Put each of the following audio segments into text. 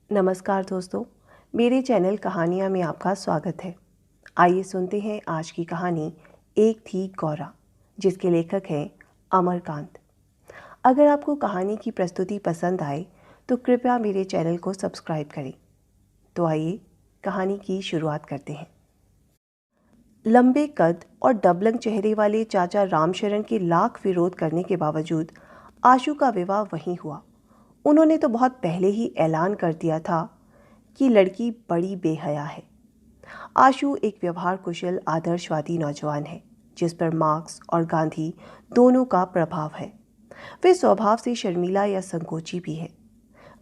नमस्कार दोस्तों, मेरे चैनल कहानियाँ में आपका स्वागत है। आइए सुनते हैं आज की कहानी एक थी गौरा, जिसके लेखक हैं अमरकांत। अगर आपको कहानी की प्रस्तुति पसंद आए तो कृपया मेरे चैनल को सब्सक्राइब करें। तो आइए कहानी की शुरुआत करते हैं। लंबे कद और डबलंग चेहरे वाले चाचा रामशरण के लाख विरोध करने के बावजूद आशु का विवाह वहीं हुआ। उन्होंने तो बहुत पहले ही ऐलान कर दिया था कि लड़की बड़ी बेहया है। आशु एक व्यवहार कुशल आदर्शवादी नौजवान है, जिस पर मार्क्स और गांधी दोनों का प्रभाव है। वे स्वभाव से शर्मीला या संकोची भी है।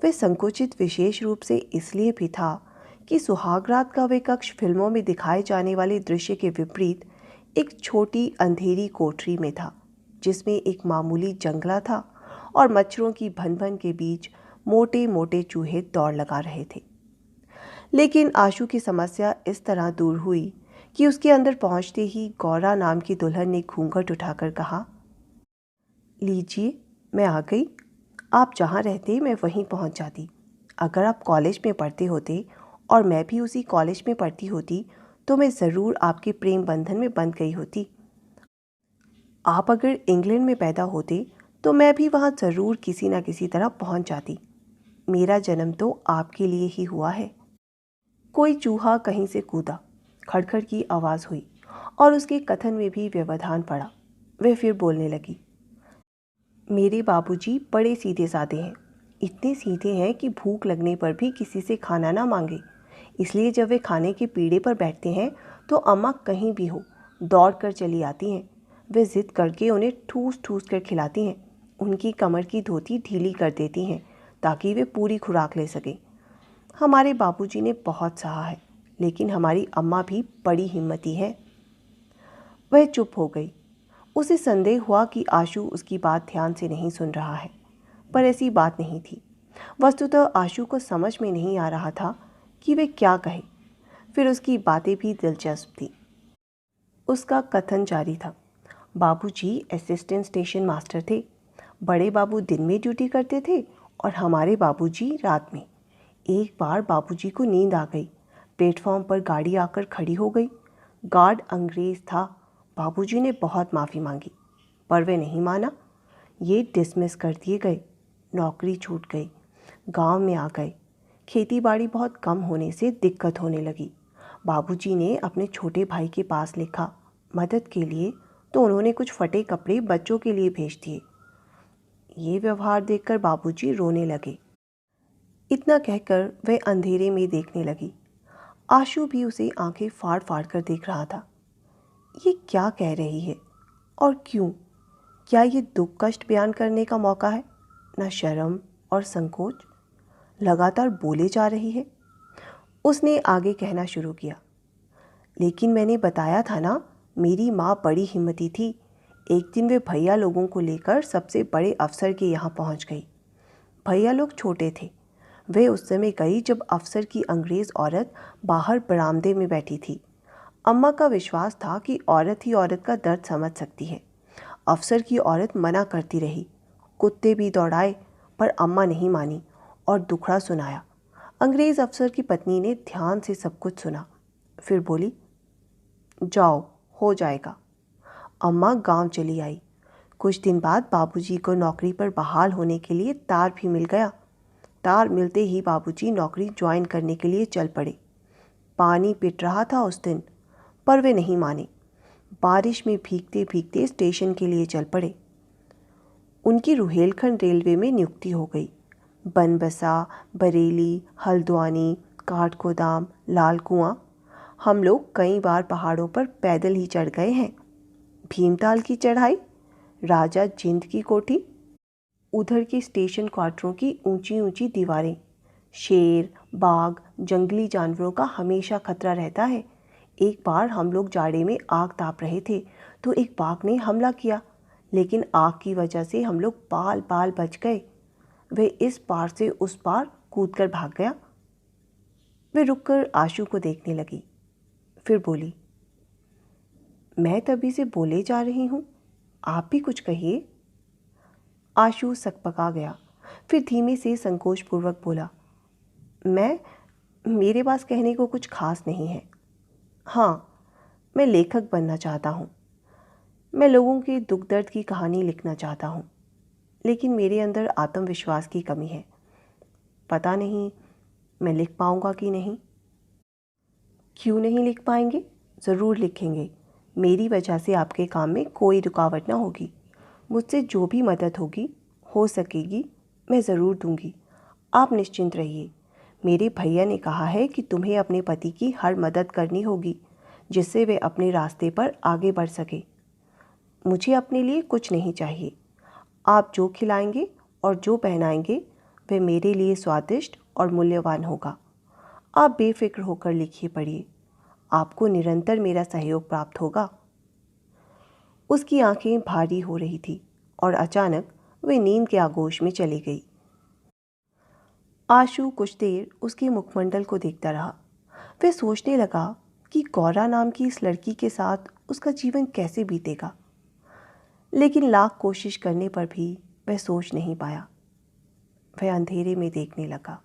वे संकुचित विशेष रूप से इसलिए भी था कि सुहागरात का वे कक्ष फिल्मों में दिखाए जाने वाले दृश्य के विपरीत एक छोटी अंधेरी कोठरी में था, जिसमें एक मामूली जंगला था और मच्छरों की भन-भन के बीच मोटे मोटे चूहे दौड़ लगा रहे थे। लेकिन आशु की समस्या इस तरह दूर हुई कि उसके अंदर पहुंचते ही गौरा नाम की दुल्हन ने घूंघट उठाकर कहा, लीजिए, मैं आ गई। आप जहाँ रहते मैं वहीं पहुंच जाती। अगर आप कॉलेज में पढ़ते होते और मैं भी उसी कॉलेज में पढ़ती होती तो मैं ज़रूर आपके प्रेम बंधन में बंध गई होती। आप अगर इंग्लैंड में पैदा होते तो मैं भी वहाँ ज़रूर किसी न किसी तरह पहुँच जाती। मेरा जन्म तो आपके लिए ही हुआ है। कोई चूहा कहीं से कूदा, खड़खड़ की आवाज़ हुई और उसके कथन में भी व्यवधान पड़ा। वह फिर बोलने लगी, मेरे बाबूजी बड़े सीधे साधे हैं। इतने सीधे हैं कि भूख लगने पर भी किसी से खाना ना मांगे। इसलिए जब वे खाने के पीढ़े पर बैठते हैं तो अम्मा कहीं भी हो दौड़ कर चली आती हैं। वे जिद करके उन्हें ठूस ठूस कर खिलाती हैं। उनकी कमर की धोती ढीली कर देती हैं ताकि वे पूरी खुराक ले सकें। हमारे बाबूजी ने बहुत सहा है, लेकिन हमारी अम्मा भी बड़ी हिम्मती है। वह चुप हो गई। उसे संदेह हुआ कि आशु उसकी बात ध्यान से नहीं सुन रहा है, पर ऐसी बात नहीं थी। वस्तुतः आशु को समझ में नहीं आ रहा था कि वे क्या कहे। फिर उसकी बातें भी दिलचस्प थी। उसका कथन जारी था, बाबूजी असिस्टेंट स्टेशन मास्टर थे। बड़े बाबू दिन में ड्यूटी करते थे और हमारे बाबूजी रात में। एक बार बाबूजी को नींद आ गई। प्लेटफॉर्म पर गाड़ी आकर खड़ी हो गई। गार्ड अंग्रेज था। बाबूजी ने बहुत माफ़ी मांगी, पर वे नहीं माना। ये डिसमिस कर दिए गए। नौकरी छूट गई। गांव में आ गए। खेती बाड़ी बहुत कम होने से दिक्कत होने लगी। बाबूजी ने अपने छोटे भाई के पास लिखा मदद के लिए, तो उन्होंने कुछ फटे कपड़े बच्चों के लिए भेज दिए। ये व्यवहार देखकर बाबूजी रोने लगे। इतना कहकर वह अंधेरे में देखने लगी। आशु भी उसे आंखें फाड़ फाड़ कर देख रहा था। ये क्या कह रही है और क्यों? क्या ये दुख कष्ट बयान करने का मौका है? न शर्म और संकोच, लगातार बोले जा रही है। उसने आगे कहना शुरू किया, लेकिन मैंने बताया था ना, मेरी माँ बड़ी हिम्मती थी। एक दिन वे भैया लोगों को लेकर सबसे बड़े अफसर के यहाँ पहुँच गई। भैया लोग छोटे थे। वे उस समय गई जब अफसर की अंग्रेज़ औरत बाहर बरामदे में बैठी थी। अम्मा का विश्वास था कि औरत ही औरत का दर्द समझ सकती है। अफसर की औरत मना करती रही। कुत्ते भी दौड़ाए, पर अम्मा नहीं मानी और दुखड़ा सुनाया। अंग्रेज़ अफसर की पत्नी ने ध्यान से सब कुछ सुना, फिर बोली, जाओ, हो जाएगा। अम्मा गांव चली आई। कुछ दिन बाद बाबूजी को नौकरी पर बहाल होने के लिए तार भी मिल गया। तार मिलते ही बाबूजी नौकरी ज्वाइन करने के लिए चल पड़े। पानी पिट रहा था उस दिन, पर वे नहीं माने। बारिश में भीगते भीगते स्टेशन के लिए चल पड़े। उनकी रुहेलखंड रेलवे में नियुक्ति हो गई। बनबसा, बरेली, हल्द्वानी, काठगोदाम, लाल कुआं, हम लोग कई बार पहाड़ों पर पैदल ही चढ़ गए हैं। भीमताल की चढ़ाई, राजा जिंद की कोठी, उधर के स्टेशन क्वार्टरों की ऊंची ऊंची दीवारें। शेर, बाघ, जंगली जानवरों का हमेशा खतरा रहता है। एक बार हम लोग जाड़े में आग ताप रहे थे तो एक बाघ ने हमला किया, लेकिन आग की वजह से हम लोग बाल बाल बच गए। वे इस पार से उस पार कूदकर भाग गया। वे रुककर आशु को देखने लगी, फिर बोली, मैं तभी से बोले जा रही हूँ, आप भी कुछ कहिए। आशु सकपका गया, फिर धीमे से संकोचपूर्वक बोला, मेरे पास कहने को कुछ खास नहीं है। हाँ, मैं लेखक बनना चाहता हूँ। मैं लोगों के दुख दर्द की कहानी लिखना चाहता हूँ, लेकिन मेरे अंदर आत्मविश्वास की कमी है। पता नहीं मैं लिख पाऊँगा कि नहीं। क्यों नहीं लिख पाएंगे? ज़रूर लिखेंगे। मेरी वजह से आपके काम में कोई रुकावट ना होगी। मुझसे जो भी मदद होगी, हो सकेगी, मैं ज़रूर दूंगी। आप निश्चिंत रहिए। मेरे भैया ने कहा है कि तुम्हें अपने पति की हर मदद करनी होगी, जिससे वे अपने रास्ते पर आगे बढ़ सके। मुझे अपने लिए कुछ नहीं चाहिए। आप जो खिलाएंगे और जो पहनाएंगे वह मेरे लिए स्वादिष्ट और मूल्यवान होगा। आप बेफिक्र होकर लिखिए पढ़िए। आपको निरंतर मेरा सहयोग प्राप्त होगा। उसकी आंखें भारी हो रही थी और अचानक वह नींद के आगोश में चली गई। आशु कुछ देर उसके मुखमंडल को देखता रहा। वह सोचने लगा कि गौरा नाम की इस लड़की के साथ उसका जीवन कैसे बीतेगा, लेकिन लाख कोशिश करने पर भी वह सोच नहीं पाया। वह अंधेरे में देखने लगा।